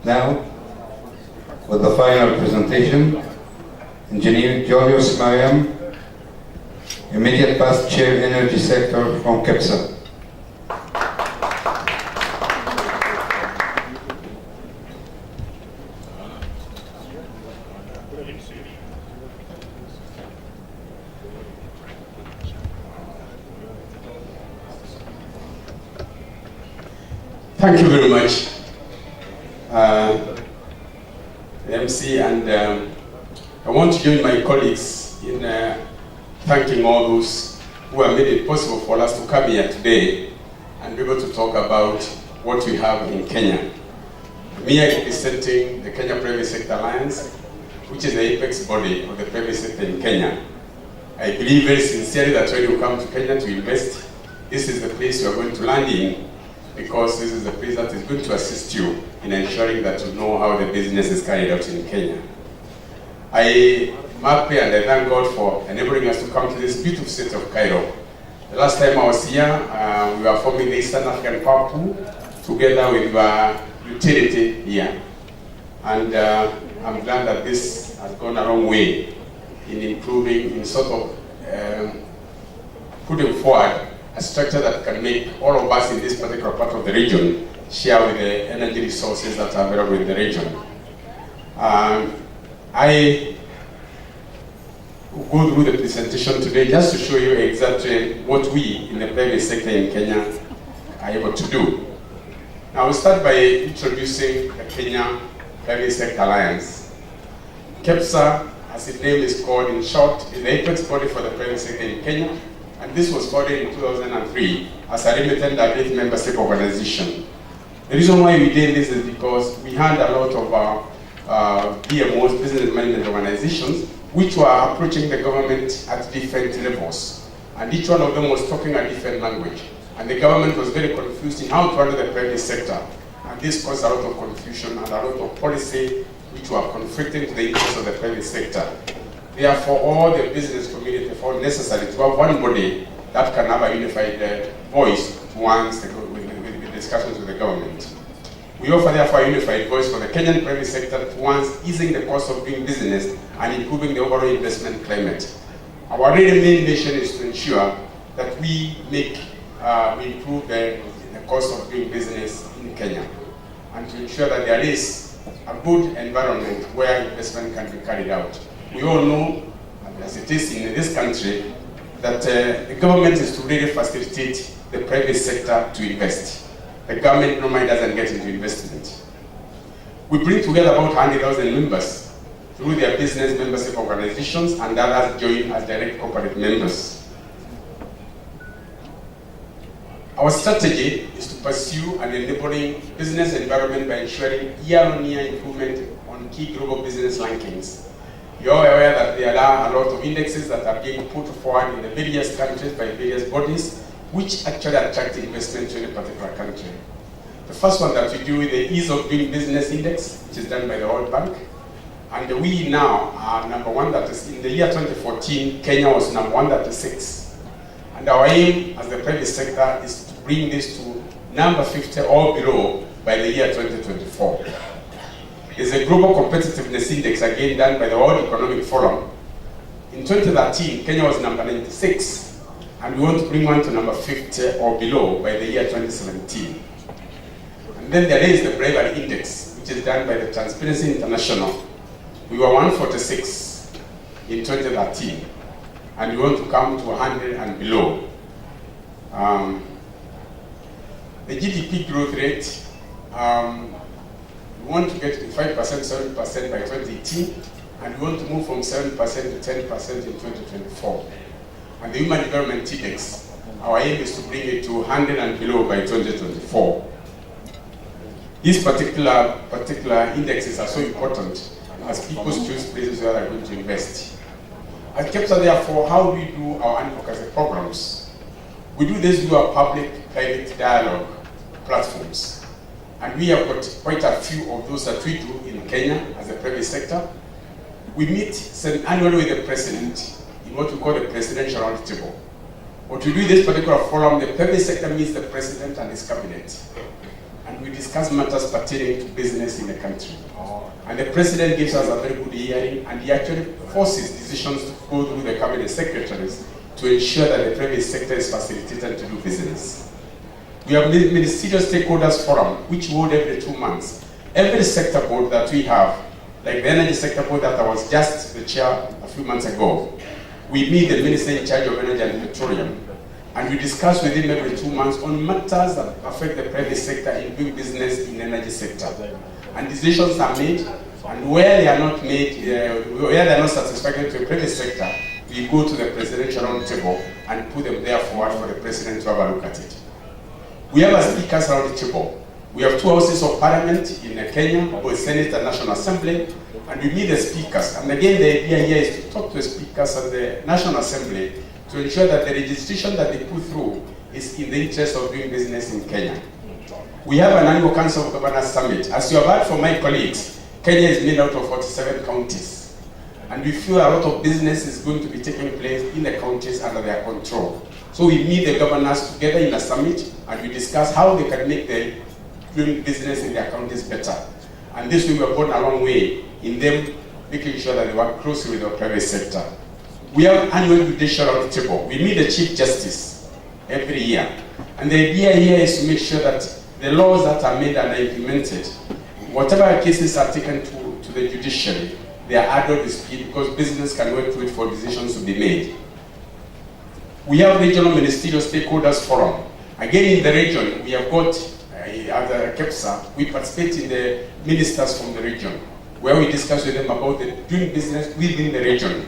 Now, with the final presentation, Engineer Julius, immediate past chair energy sector from KEPSA. Thank you very much, MC, and I want to join my colleagues in thanking all those who have made it possible for us to come here today and be able to talk about what we have in Kenya. Me, I representing the Kenya Private Sector Alliance, which is the apex body of the private sector in Kenya. I believe very sincerely that when you come to Kenya to invest, this is the place you are going to land in, because this is the place that is going to assist you in ensuring that you know how the business is carried out in Kenya. I pray and I thank God for enabling us to come to this beautiful city of Cairo. The last time I was here, we were forming the Eastern African Power Pool together with your utility here. And I'm glad that this has gone a long way in improving, in sort of putting forward a structure that can make all of us in this particular part of the region share with the energy resources that are available in the region. I will go through the presentation today just to show you exactly what we in the private sector in Kenya are able to do. Now we'll start by introducing the Kenya Private Sector Alliance. KEPSA, as its name is called in short, is the apex body for the private sector in Kenya. And this was founded in 2003 as a limited liability membership organization. The reason why we did this is because we had a lot of BMOs, business management organizations, which were approaching the government at different levels. And each one of them was talking a different language. And the government was very confused in how to handle the private sector. And this caused a lot of confusion and a lot of policy which were conflicting to the interests of the private sector. Therefore, all the business community found necessary to have one body that can have a unified voice towards with discussions with the government. We offer therefore a unified voice for the Kenyan private sector towards easing the cost of doing business and improving the overall investment climate. Our really main mission is to ensure that we improve the cost of doing business in Kenya, and to ensure that there is a good environment where investment can be carried out. We all know, as it is in this country, that the government is to really facilitate the private sector to invest. The government normally doesn't get into investment. We bring together about 100,000 members through their business membership organizations, and others join as direct corporate members. Our strategy is to pursue an enabling business environment by ensuring year-on-year improvement on key global business rankings. You're aware that there are a lot of indexes that are being put forward in the various countries by various bodies, which actually attract investment to any particular country. The first one that we do is the Ease of Doing Business Index, which is done by the World Bank. And we now are number one. That is, in the year 2014, Kenya was number 136. And our aim as the private sector is to bring this to number 50 or below by the year 2024. There's a Global Competitiveness Index, again done by the World Economic Forum. In 2013, Kenya was number 96, and we want to bring one to number 50 or below by the year 2017. And then there is the Bravery Index, which is done by the Transparency International. We were 146 in 2013, and we want to come to 100 and below. The GDP growth rate, we want to get to 5%, 7% by 2018, and we want to move from 7% to 10% in 2024. And the Human Development Index, our aim is to bring it to 100 and below by 2024. These particular indexes are so important as people choose places where they're going to invest. At KEPSA, therefore, how do we do our advocacy programs? We do this through our public-private dialogue platforms. And we have got quite a few of those that we do in Kenya as a private sector. We meet annually with the president in what we call the presidential roundtable. What we do in this particular forum, the private sector meets the president and his cabinet. And we discuss matters pertaining to business in the country. And the president gives us a very good hearing, and he actually forces decisions to go through the cabinet secretaries to ensure that the private sector is facilitated to do business. We have ministerial stakeholders forum, which we hold every 2 months. Every sector board that we have, like the energy sector board that I was just the chair a few months ago, we meet the minister in charge of energy and petroleum, and we discuss with him every 2 months on matters that affect the private sector in doing business in the energy sector. And decisions are made, and where they are not made, where they are not satisfactory to the private sector, we go to the presidential round table and put them there forward for the president to have a look at it. We have a speakers round the table. We have 2 houses of parliament in Kenya, both Senate and National Assembly, and we meet the speakers. And again, the idea here is to talk to the speakers of the National Assembly to ensure that the legislation that they put through is in the interest of doing business in Kenya. We have an annual Council of Governors Summit. As you have heard from my colleagues, Kenya is made out of 47 counties. And we feel a lot of business is going to be taking place in the counties under their control. So we meet the governors together in a summit, and we discuss how they can make the doing business in their counties better. And this way we have gone a long way in them making sure that they work closely with the private sector. We have annual judicial roundtable. We meet the Chief Justice every year. And the idea here is to make sure that the laws that are made and are implemented, whatever cases are taken to the judiciary, they are handled with speed because business can wait for it for decisions to be made. We have regional ministerial stakeholders forum. Again, in the region, we have got at the KEPSA, we participate in the ministers from the region, where we discuss with them about doing business within the region.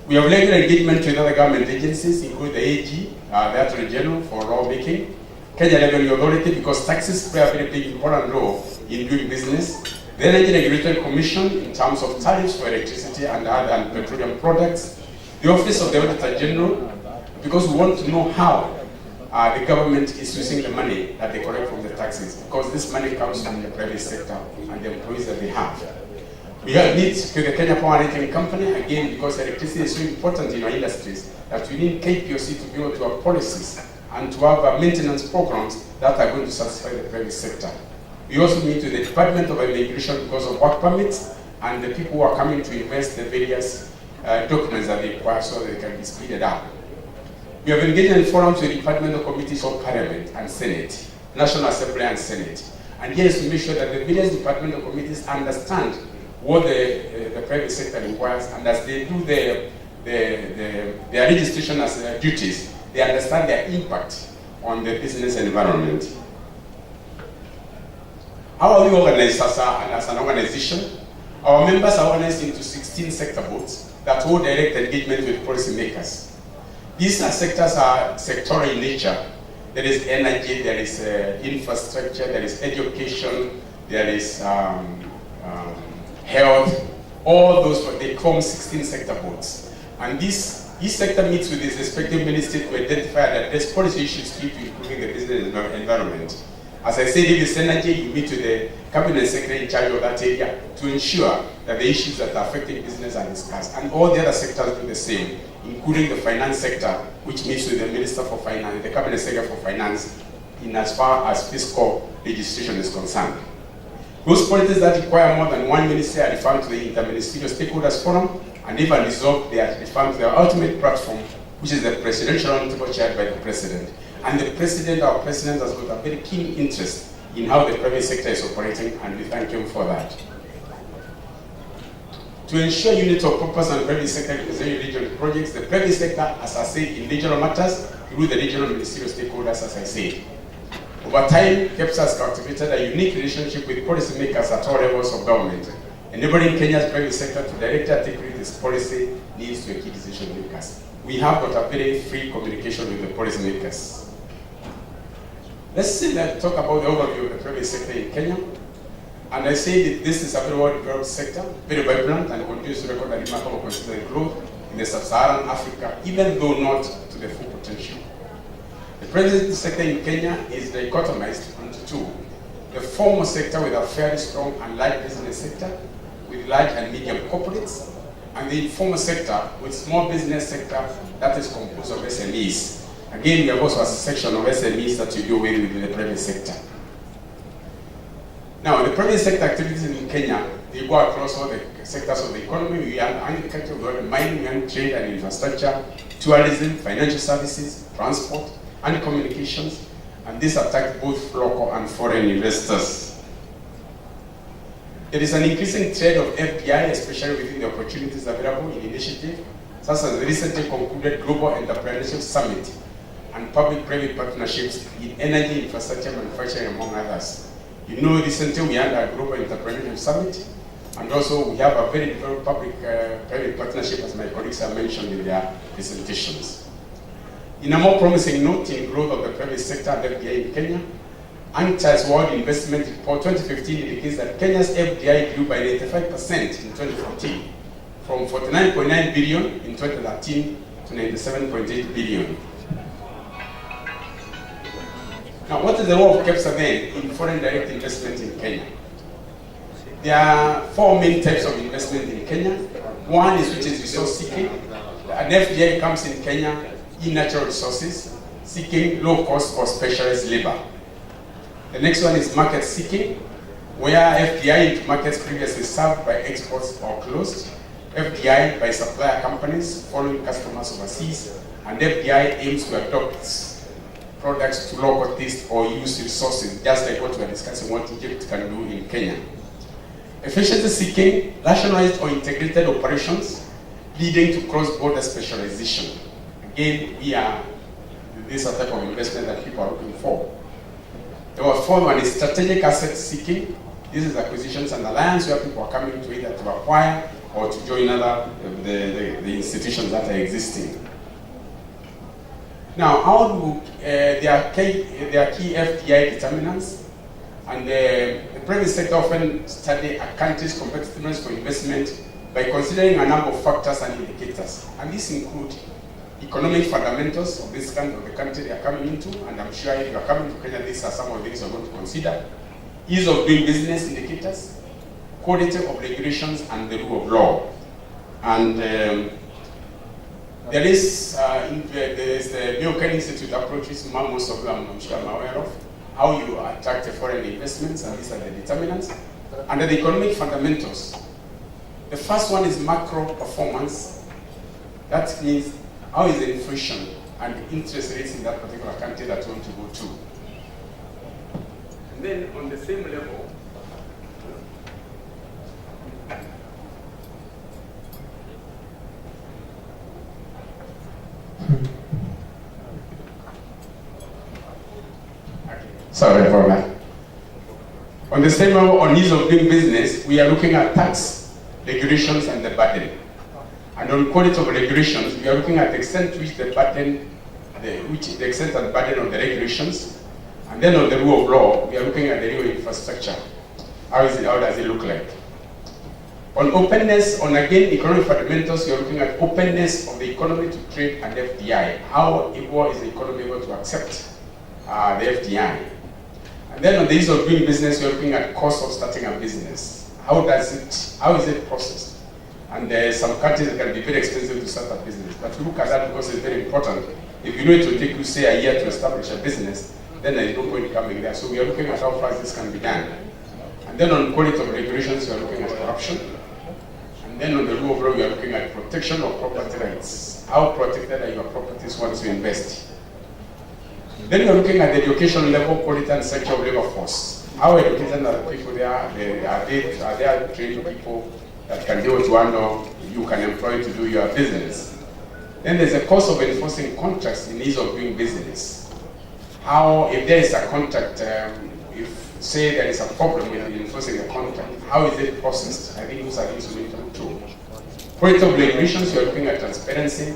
We have regular engagement with other government agencies, including the AG, the Attorney General for lawmaking, Kenya Revenue Authority, because taxes play a very big important role in doing business, the Energy Regulatory Commission in terms of tariffs for electricity and other petroleum products, the Office of the Auditor General, because we want to know how the government is using the money that they collect from the taxes, because this money comes from the private sector and the employees that they have. We have needs to the Kenya Power Rating Company, again, because electricity is so important in our industries, that we need KPOC to be able to have policies and to have maintenance programs that are going to satisfy the private sector. We also meet with the Department of Immigration because of work permits and the people who are coming to invest the various documents that they require so that they can be speeded up. We have engaged in forums with departmental committees of Parliament and Senate, National Assembly and Senate. And here is to make sure that the various departmental committees understand what the private sector requires, and as they do their registration as duties, they understand their impact on the business environment. How are we organized as an organization? Our members are organized into 16 sector boards that hold direct engagement with policymakers. These sectors are sectoral in nature. There is energy, there is infrastructure, there is education, there is health. All those, they form 16 sector boards. And each sector meets with its respective ministry to identify and address policy issues key to improving the business environment. As I said, if it's energy, you meet with the cabinet secretary in charge of that area to ensure that the issues that are affecting business are discussed. And all the other sectors do the same, including the finance sector, which meets with the Minister for Finance, the Cabinet Secretary for Finance, in as far as fiscal legislation is concerned. Those policies that require more than one ministry are referred to the Interministerial Stakeholders Forum, and if unresolved, they are referred to the ultimate platform, which is the presidential roundtable chaired by the president. And the president, our president, has got a very keen interest in how the private sector is operating, and we thank him for that. To ensure unity of purpose and private sector representing regional projects, the private sector, as I said, in regional matters, through the regional ministerial stakeholders, as I said. Over time, KEPSA has cultivated a unique relationship with policymakers at all levels of government, enabling Kenya's private sector to directly articulate its policy needs to key decision makers. We have got a very free communication with the policymakers. Let's talk about the overview of the private sector in Kenya. And I say that this is a very well-developed sector, very vibrant, and continues to record a remarkable consistent growth in the sub-Saharan Africa, even though not to the full potential. The private sector in Kenya is dichotomized into two. The formal sector with a fairly strong and large business sector, with large and medium corporates, and the informal sector with small business sector that is composed of SMEs. Again, we have also a section of SMEs that you deal with within the private sector. Now, the private sector activities in Kenya, they go across all the sectors of the economy. We have agriculture, we have mining and trade and infrastructure, tourism, financial services, transport, and communications. And this attracts both local and foreign investors. There is an increasing trend of FDI, especially within the opportunities available in initiative, such as the recently concluded Global Entrepreneurship Summit and public-private partnerships in energy, infrastructure, manufacturing, among others. You know, recently we had a Global Entrepreneurship Summit, and also we have a very developed public-private partnership, as my colleagues have mentioned in their presentations. In a more promising note in growth of the private sector and FDI in Kenya, UNCTAD's World Investment Report 2015 indicates that Kenya's FDI grew by 85% in 2014, from 49.9 billion in 2013 to 97.8 billion. Now, what is the role of KEPSA then in foreign direct investment in Kenya? There are four main types of investment in Kenya. One is which is resource seeking. An FDI comes in Kenya in natural resources, seeking low cost or specialized labor. The next one is market seeking, where FDI into markets previously served by exports or closed, FDI by supplier companies following customers overseas, and FDI aims to adopt products to local taste or use resources, just like what we are discussing, what Egypt can do in Kenya. Efficiency seeking, rationalized or integrated operations leading to cross-border specialization. Again, this is a type of investment that people are looking for. The fourth one is strategic asset seeking. This is acquisitions and alliance where people are coming to either to acquire or to join other the institutions that are existing. Now, how do there are key FDI determinants, and the private sector often study a country's competitiveness for investment by considering a number of factors and indicators, and these include economic fundamentals of this country, of the country they are coming into, and I'm sure if you are coming to Kenya, these are some of the things you're going to consider. Ease of doing business indicators, quality of regulations, and the rule of law. And there is the Biocan Institute approaches, most of them I'm sure I'm aware of, how you attract foreign investments, and these are the determinants. Under the economic fundamentals, the first one is macro performance. That means how is the inflation and interest rates in that particular country that you want to go to. And then on the same level, sorry for that. On the same level, on ease of doing business, we are looking at tax, regulations, and the burden. And on quality of regulations, we are looking at the extent to which the burden, the extent and burden of the regulations. And then on the rule of law, we are looking at the real infrastructure. How does it look like? On openness, on again economic fundamentals, we are looking at openness of the economy to trade and FDI. How able is the economy able to accept the FDI? And then on the ease of doing business, we are looking at cost of starting a business. How is it processed? And some countries it can be very expensive to start a business. But we look at that because it's very important. If you know it will take you, say, a year to establish a business, then there is no point coming there. So we are looking at how fast this can be done. And then on quality of regulations, we are looking at corruption. And then on the rule of law, we are looking at protection of property rights. How protected are your properties once you invest? Then we are looking at the education level, quality and sector of labor force. How educated are the people there? Are they trained people that can do what you want, you can employ to do your business? Then there's a cost of enforcing contracts in ease of doing business. How, if there is a contract, if say there is a problem with enforcing a contract, how is it processed? I think those are things we need to look through. Quality of regulations, you're looking at transparency,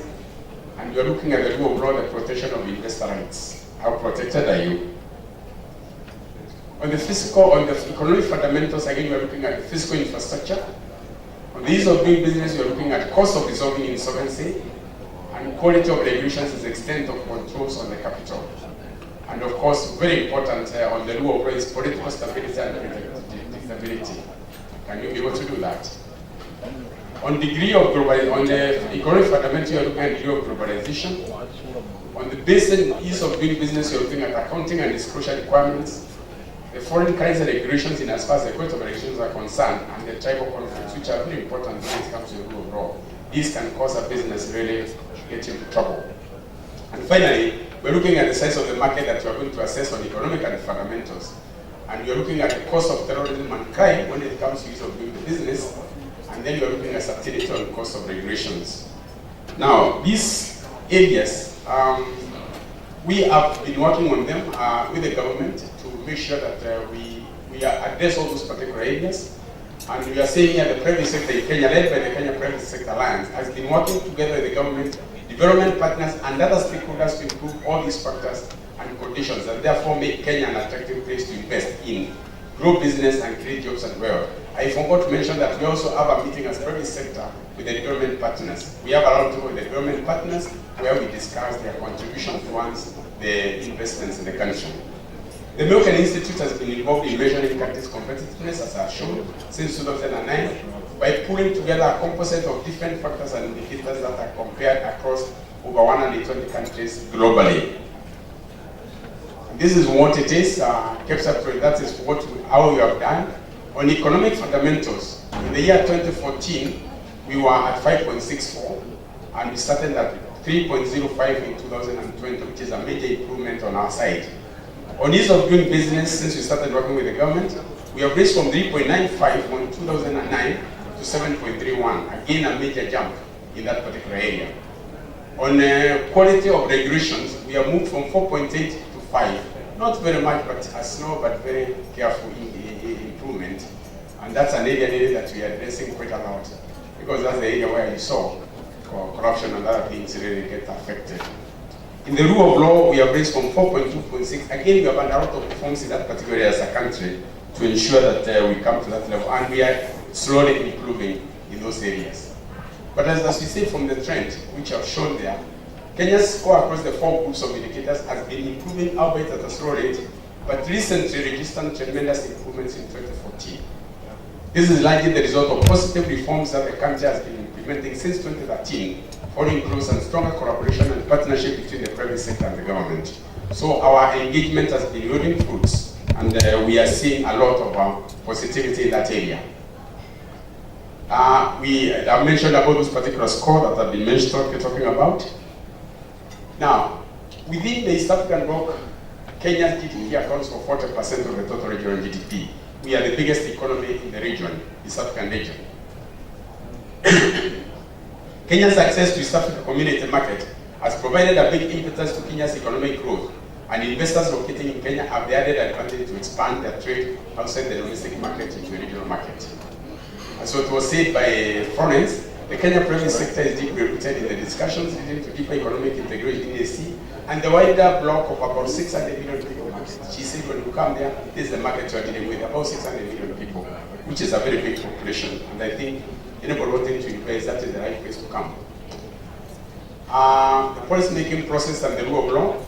and you're looking at the rule of law, the protection of investor rights. How protected are you? On the economic fundamentals, again, you're looking at the physical infrastructure. On the ease of doing business, you're looking at cost of resolving insolvency, and quality of regulations is the extent of controls on the capital. And of course, very important on the rule of law is political stability and predictability. Can you be able to do that? On degree of globalization, on the economic fundamental, you're looking at degree of globalization. On the basic ease of doing business, you're looking at accounting and disclosure requirements. the foreign currency regulations in as far as the cost of regulations are concerned, and the tribal conflicts, which are very important when it comes to the rule of law. These can cause a business really get into trouble. And finally, we're looking at the size of the market that we're going to assess on economic and fundamentals. And we're looking at the cost of terrorism and crime when it comes to use of doing the business. And then we're looking at subtlety on cost of regulations. Now, these areas, we have been working on them with the government to make sure that we address all those particular areas. And we are saying here the private sector in Kenya, led by the Kenya Private Sector Alliance, has been working together with the government, development partners, and other stakeholders to improve all these factors and conditions, and therefore make Kenya an attractive place to invest in, grow business, and create jobs as well. I forgot to mention that we also have a meeting as private sector with the development partners. We have a roundtable with the development partners where we discuss their contribution towards the investments in the country. The Milken Institute has been involved in measuring countries' competitiveness, as I've shown, since 2009, by pulling together a composite of different factors and indicators that are compared across over 120 countries globally. This is what it is, KEPSA, that is how we have done. On economic fundamentals, in the year 2014, we were at 5.64, and we started at 3.05 in 2020, which is a major improvement on our side. On ease of doing business, since we started working with the government, we have raised from 3.95 in 2009 to 7.31, again a major jump in that particular area. On quality of regulations, we have moved from 4.8 to 5. Not very much, but a slow but very careful improvement. And that's an area that we are addressing quite a lot, because that's the area where you saw corruption and other things really get affected. In the rule of law, we have raised from 4.2 to 4.6. Again, we have had a lot of reforms in that particular area as a country to ensure that we come to that level, and we are slowly improving in those areas. But as we see from the trend, which I've shown there, Kenya's score across the 4 groups of indicators has been improving, albeit at a slow rate, but recently registered tremendous improvements in 2014. This is likely the result of positive reforms that the country has been implementing since 2013, following close and stronger collaboration and partnership between the private sector and the government. So our engagement has been yielding fruits, and we are seeing a lot of positivity in that area. I mentioned about those particular scores that have been mentioned, talking about. Now, within the East African bloc, Kenya's GDP accounts for 40% of the total regional GDP. We are the biggest economy in the region, East African region. Kenya's access to East African community market has provided a big impetus to Kenya's economic growth, and investors locating in Kenya have the added advantage to expand their trade outside the domestic market into the regional market. And so it was said by Florence, the Kenya private sector is deeply rooted in the discussions leading to deeper economic integration in EAC and the wider block of about 600 million people market. She said when you come there, this is the market you are dealing with, about 600 million people, which is a very big population. And I think anybody wanting to invest, that is the right place to come. The policy making process and the rule of law.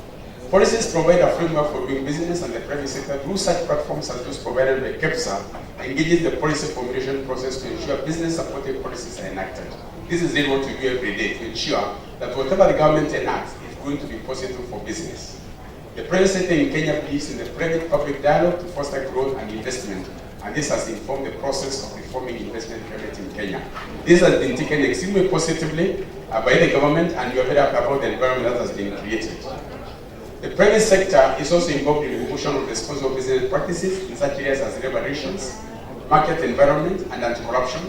Policies provide a framework for doing business, and the private sector, through such platforms as those provided by KEPSA, engages the policy formulation process to ensure business-supportive policies are enacted. This is really what we do every day, to ensure that whatever the government enacts is going to be positive for business. The private sector in Kenya believes in the private-public dialogue to foster growth and investment, and this has informed the process of reforming investment climate in Kenya. This has been taken extremely positively by the government, and we are very happy about the environment that has been created. The private sector is also involved in the promotion of responsible business practices in such areas as labor relations, market environment, and anti-corruption,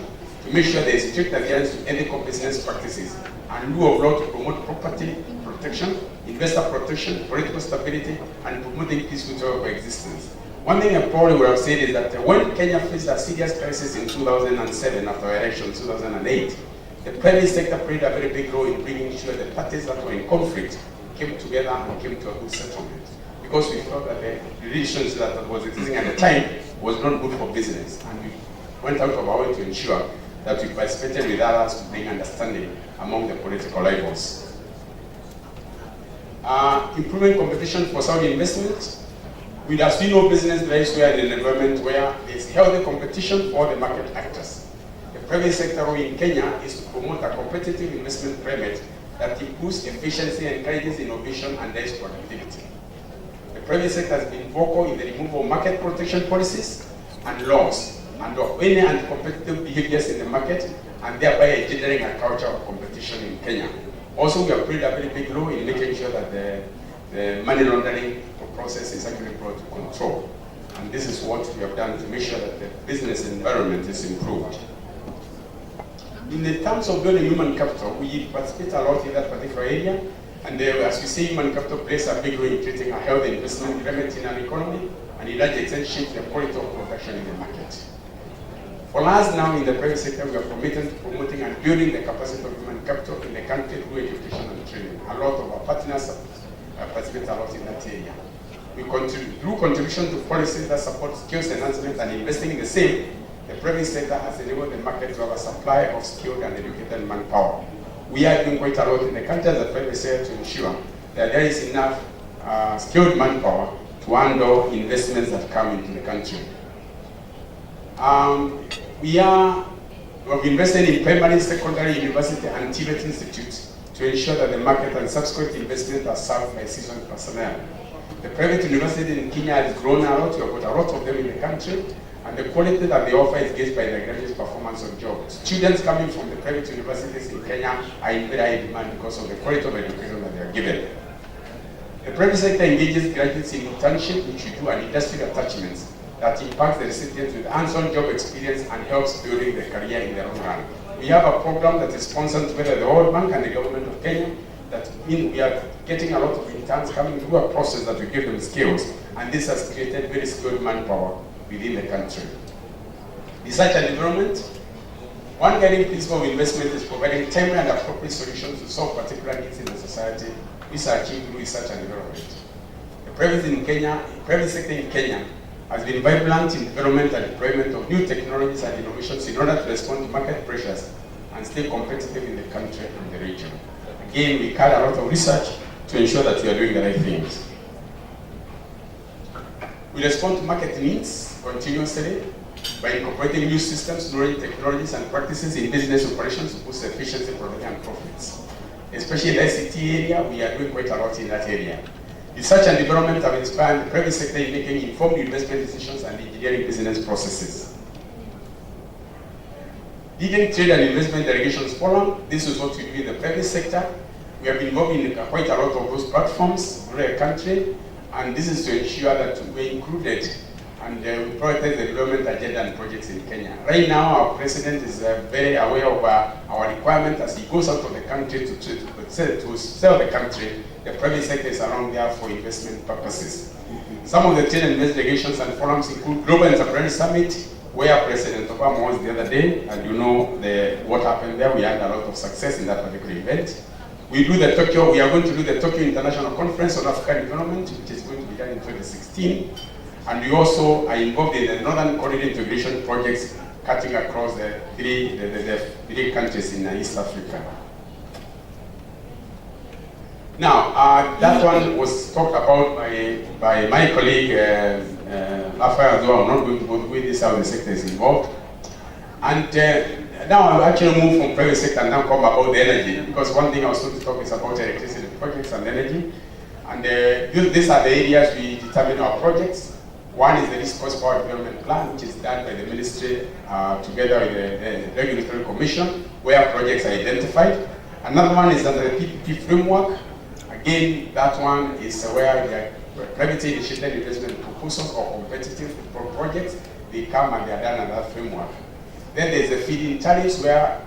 to make sure there is strict adherence to ethical business practices and rule of law to promote property protection, investor protection, political stability, and promoting peaceful coexistence. One thing I probably would have said is that when Kenya faced a serious crisis in 2007 after the election in 2008, the private sector played a very big role in bringing sure the parties that were in conflict came together and came to a good settlement, because we felt that the relations that was existing at the time was not good for business, and we went out of our way to ensure that we participated with others to bring understanding among the political rivals. Improving competition for sound investment. We have seen no business thrives well in an environment where there is healthy competition for the market actors. The private sector role in Kenya is to promote a competitive investment climate that improves efficiency, encourages innovation, and drives productivity. The private sector has been vocal in the removal of market protection policies and laws, and of any anti-competitive behaviors in the market, and thereby engendering a culture of competition in Kenya. Also, we have played a very big role in making sure that the money laundering process is actually brought to control. And this is what we have done to make sure that the business environment is improved. In the terms of building human capital, we participate a lot in that particular area. And as we say, human capital plays a big role in creating a healthy investment climate in an economy, and in large extent shapes the quality of production in the market. For us now in the private sector, we are committed to promoting and building the capacity of human capital in the country through education and training. A lot of our partners participate a lot in that area. We contribute through contribution to policies that support skills enhancement and investing in the same. The private sector has enabled the market to have a supply of skilled and educated manpower. We are doing quite a lot in the country as a private sector to ensure that there is enough skilled manpower to handle investments that come into the country. We have invested in primary, secondary, university, and TVET institutes to ensure that the market and subsequent investment are served by seasoned personnel. The private university in Kenya has grown a lot. We have got a lot of them in the country, and the quality that they offer is gauged by the graduates' performance on job. Students coming from the private universities in Kenya are in very high demand because of the quality of education that they are given. The private sector engages graduates in internship, which we do, and industry attachments that impacts the recipients with hands-on job experience and helps building their career in the long run. We have a program that is sponsored by the World Bank and the government of Kenya that means we are getting a lot of interns coming through a process that we give them skills, and this has created very skilled manpower within the country. Research and development. One guiding principle of investment is providing timely and appropriate solutions to solve particular needs in the society, which are achieved through research and development. The private sector in Kenya has been vibrant in development and deployment of new technologies and innovations in order to respond to market pressures and stay competitive in the country and the region. Again, we carry a lot of research to ensure that we are doing the right things. We respond to market needs continuously by incorporating new systems, knowledge, technologies, and practices in business operations to boost efficiency, production, and profits. Especially in the ICT area, we are doing quite a lot in that area. Research and development have inspired the private sector in making informed investment decisions and engineering business processes. Leading Trade and Investment Delegations Forum, this is what we do in the private sector. We have been involved in quite a lot of those platforms around the country, and this is to ensure that we're included and we prioritize the development agenda and projects in Kenya. Right now, our president is very aware of our requirement as he goes out of the country to sell the country. The private sector is around there for investment purposes. Some of the trade and investment delegations and forums include Global Enterprise Summit, where President Obama was the other day, and you know what happened there. We had a lot of success in that particular event. We are going to do the Tokyo International Conference on African Development, which is going to be done in 2016. And we also are involved in the Northern Corridor Integration projects cutting across the three countries in East Africa. Now, that one was talked about by my colleague, Raphael, as well. I'm not going to go through this, how the sector is involved. And now I'll actually move from private sector and now come about the energy, because one thing I was going to talk is about electricity projects and energy. And these are the areas we determine our projects. One is the East Coast Power Development Plan, which is done by the ministry together with the Regulatory Commission, where projects are identified. Another one is under the PPP framework. Again, that one is where the privately initiated investment proposals or competitive projects, they come and they are done under that framework. Then there's the feed-in tariffs,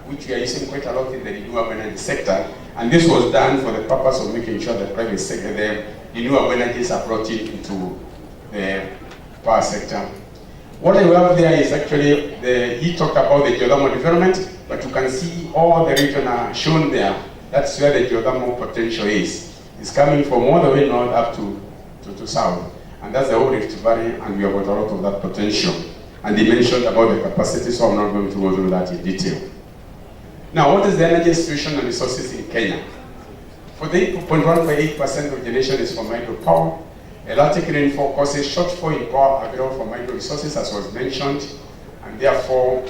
which we are using quite a lot in the renewable energy sector. And this was done for the purpose of making sure that private sector, the renewable energies are brought into the power sector. What I have there is actually, he talked about the geothermal development, but you can see all the region are shown there. That's where the geothermal potential is. It's coming from all the way north up to south. And that's the whole Rift Valley, and we have got a lot of that potential. And they mentioned about the capacity, so I'm not going to go through that in detail. Now, what is the energy situation and resources in Kenya? 48.158% of generation is from hydropower. Erratic rainfall causes shortfall in power available from hydro resources, as was mentioned, and therefore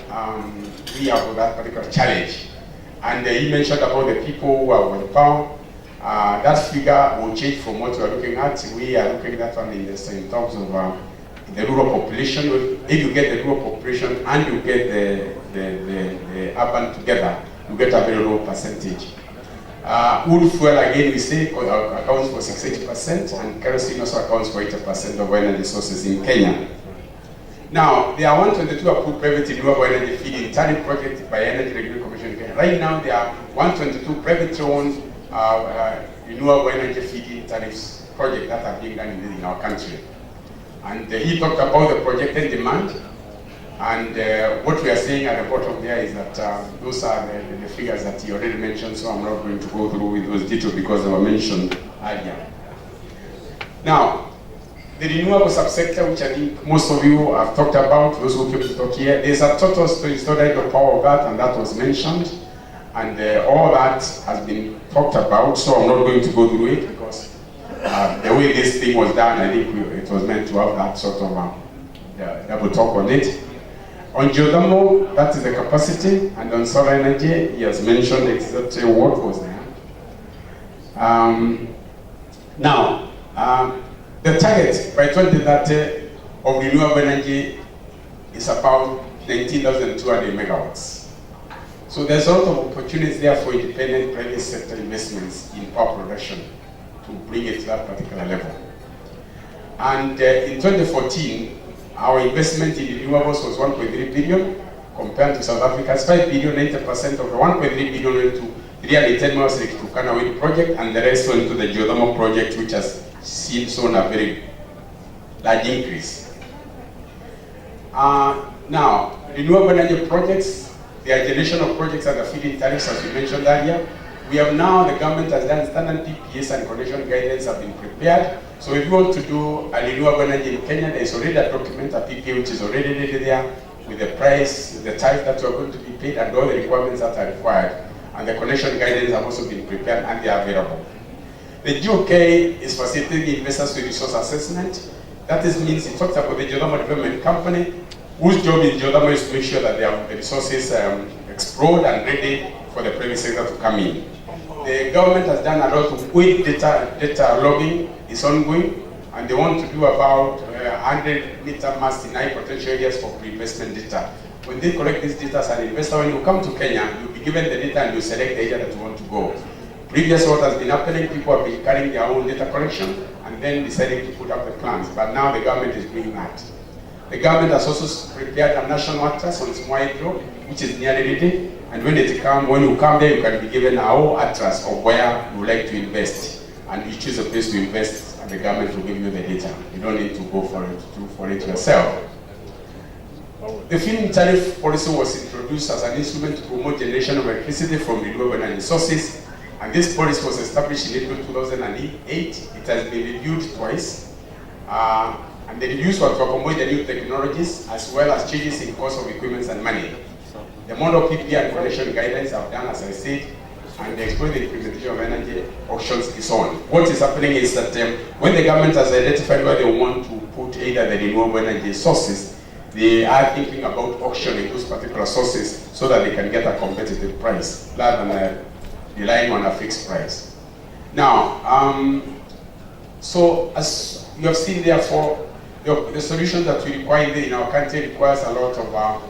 we have that particular challenge. And he mentioned about the people who are with power. That figure will change from what we are looking at. We are looking at one in terms of the rural population. If you get the rural population and you get the urban together, you get a very low percentage. Wood fuel, again, we say accounts for 68%, and kerosene also accounts for 80% of energy sources in Kenya. Now, there are 122 approved private renewable energy feed-in tariff projects by Energy Regulatory Commission in Kenya. Right now, there are 122 privately owned renewable energy feed-in tariffs projects that are being done in our country. And he talked about the projected demand, and what we are saying at the bottom there is that those are the figures that he already mentioned, so I'm not going to go through with those details because they were mentioned earlier. Now, the renewable subsector, which I think most of you have talked about, those who came to talk here, there's a total storage of power of that, and that was mentioned. And all that has been talked about, so I'm not going to go through it because the way this thing was done, I think it was meant to have that sort of double talk on it. On geothermal, that is the capacity, and on solar energy, he has mentioned exactly what was there. Now, the target by 2030 of renewable energy is about 19,200 megawatts. So there's a lot of opportunities there for independent private sector investments in power production to bring it to that particular level. And in 2014, our investment in renewables was 1.3 billion, compared to South Africa's 5 billion. 90% of the 1.3 billion went to 310 megawatts to Turkana wind project, and the rest went to the geothermal project, which has shown a very large increase. Now, renewable energy projects, the generation of projects and the feed-in tariffs, as we mentioned earlier. We have now, the government has done standard PPAs and connection guidelines have been prepared. So if you want to do a renewable energy in Kenya, there is already a document, a PPA, which is already ready there with the price, the tariff that you are going to be paid, and all the requirements that are required. And the connection guidelines have also been prepared and they are available. The GOK is facilitating investors with resource assessment. That means it talks about the geothermal development company, whose job in geothermal is to make sure that they have the resources explored and ready for the private sector to come in. The government has done a lot of weight data logging is ongoing, and they want to do about 100-meter masts in high potential areas for pre-investment data. When they collect this data as an investor, when you come to Kenya, you'll be given the data and you select the area that you want to go. Previously, what has been happening, people have been carrying their own data collection and then deciding to put up the plans, but now the government is doing that. The government has also prepared a national atlas on small hydro, which is nearly ready. And when you come there, you can be given a whole atlas of where you would like to invest. And you choose a place to invest, and the government will give you the data. You don't need to go for it yourself. The feed-in tariff policy was introduced as an instrument to promote generation of electricity from renewable energy sources. And this policy was established in April 2008. It has been reviewed twice. And the reviews were to accommodate the new technologies as well as changes in cost of equipment and money. The model PPA and connection guidelines have done, as I said, and the exploited implementation of energy auctions is on. What is happening is that when the government has identified where they want to put either the renewable energy sources, they are thinking about auctioning those particular sources so that they can get a competitive price rather than relying on a fixed price. Now, so as you have seen, therefore, the solution that we require in our country requires a lot of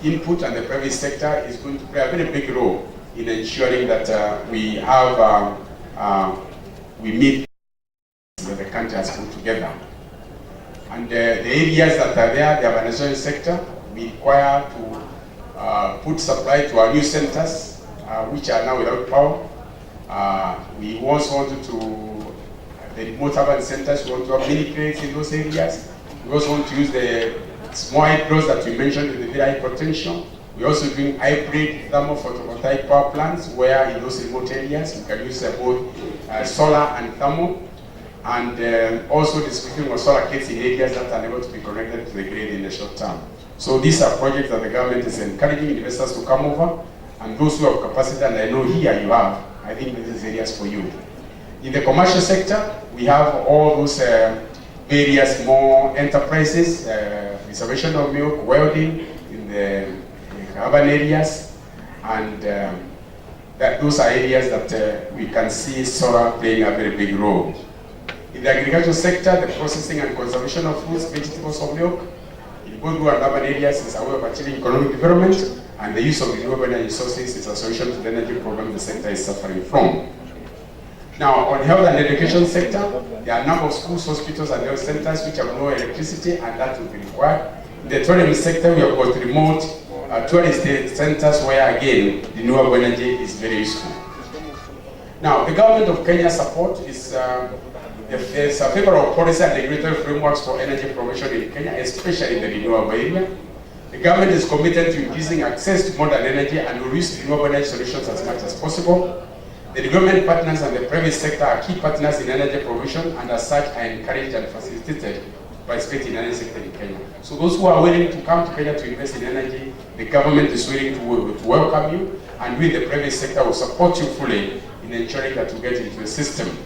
input, and the private sector is going to play a very big role in ensuring that we have, we meet that the country has put together. And the areas that are there, the urbanization sector, we require to put supply to our new centers, which are now without power. We also wanted to, the remote urban centers, we want to have mini grids in those areas. We also want to use the small hydros that we mentioned with the very high potential. We're also doing hybrid thermal photovoltaic power plants where in those remote areas we can use both solar and thermal. And also distributing of solar kits in areas that are able to be connected to the grid in the short term. So these are projects that the government is encouraging investors to come over, and those who have capacity, and I know here you have, I think this is areas for you. In the commercial sector, we have all those various more enterprises, preservation of milk, welding in the urban areas, and that those are areas that we can see solar playing a very big role. In the agricultural sector, the processing and conservation of fruits, vegetables, or milk, in both rural and urban areas is a way of achieving economic development, and the use of renewable energy sources is a solution to the energy problem the sector is suffering from. Now, on health and education sector, there are a number of schools, hospitals, and health centers which have no electricity, and that will be required. In the tourism sector, we have got remote tourist centers where, again, renewable energy is very useful. Now, the government of Kenya support is there's a favorable policy and regulatory frameworks for energy provision in Kenya, especially in the renewable area. The government is committed to increasing access to modern energy and will use renewable energy solutions as much as possible. The development partners and the private sector are key partners in energy provision, and as such are encouraged and facilitated to participate in energy sector in Kenya. So those who are willing to come to Kenya to invest in energy, the government is willing to welcome you, and we, the private sector, will support you fully in ensuring that you get into the system.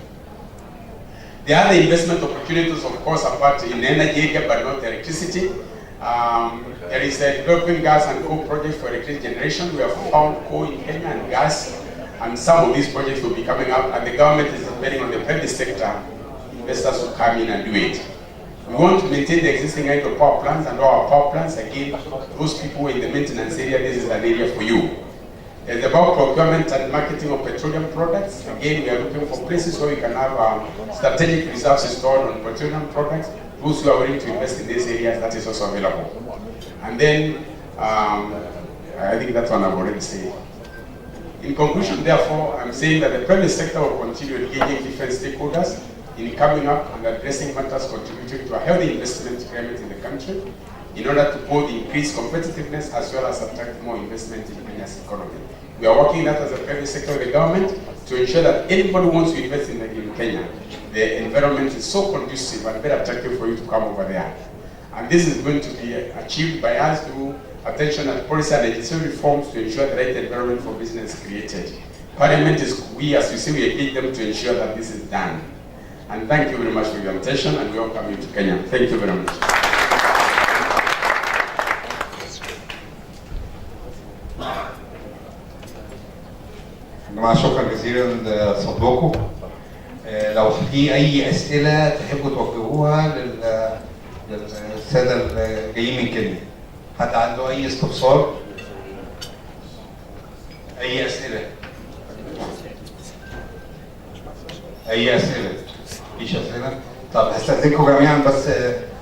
The other investment opportunities, of course, apart in energy area, but not electricity. There is a developing gas and coal project for electricity generation. We have found coal in Kenya and gas, and some of these projects will be coming up, and the government is depending on the private sector, investors will come in and do it. We want to maintain the existing hydro power plants and all our power plants. Again, those people in the maintenance area, this is an area for you. There's about procurement and marketing of petroleum products. Again, we are looking for places where we can have strategic reserves stored on petroleum products. Those who are willing to invest in these areas, that is also available. And then, I think that one I've already said. In conclusion, therefore, I'm saying that the private sector will continue engaging different stakeholders in coming up and addressing matters contributing to a healthy investment climate in the country in order to both increase competitiveness as well as attract more investment in Kenya's economy. We are working that as a private sector with the government to ensure that anybody who wants to invest in Kenya, the environment is so conducive and very attractive for you to come over there. And this is going to be achieved by us through attention at policy and legislative reforms to ensure the right environment for business is created. Parliament is, we as we say, we engage them to ensure that this is done. And thank you very much for your attention, and we welcome you to Kenya. Thank you very much. جماعة شكرا جزيلا لصدوكم. لو في أي أسئلة تحبوا توجهوها للسادة الجايين من كينيا. حد عنده أي استفسار؟ أي أسئلة؟ أي أسئلة؟ مفيش أسئلة؟ طب هستأذنكم جميعا بس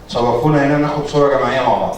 تشرفونا هنا ناخد صورة جماعية مع بعض.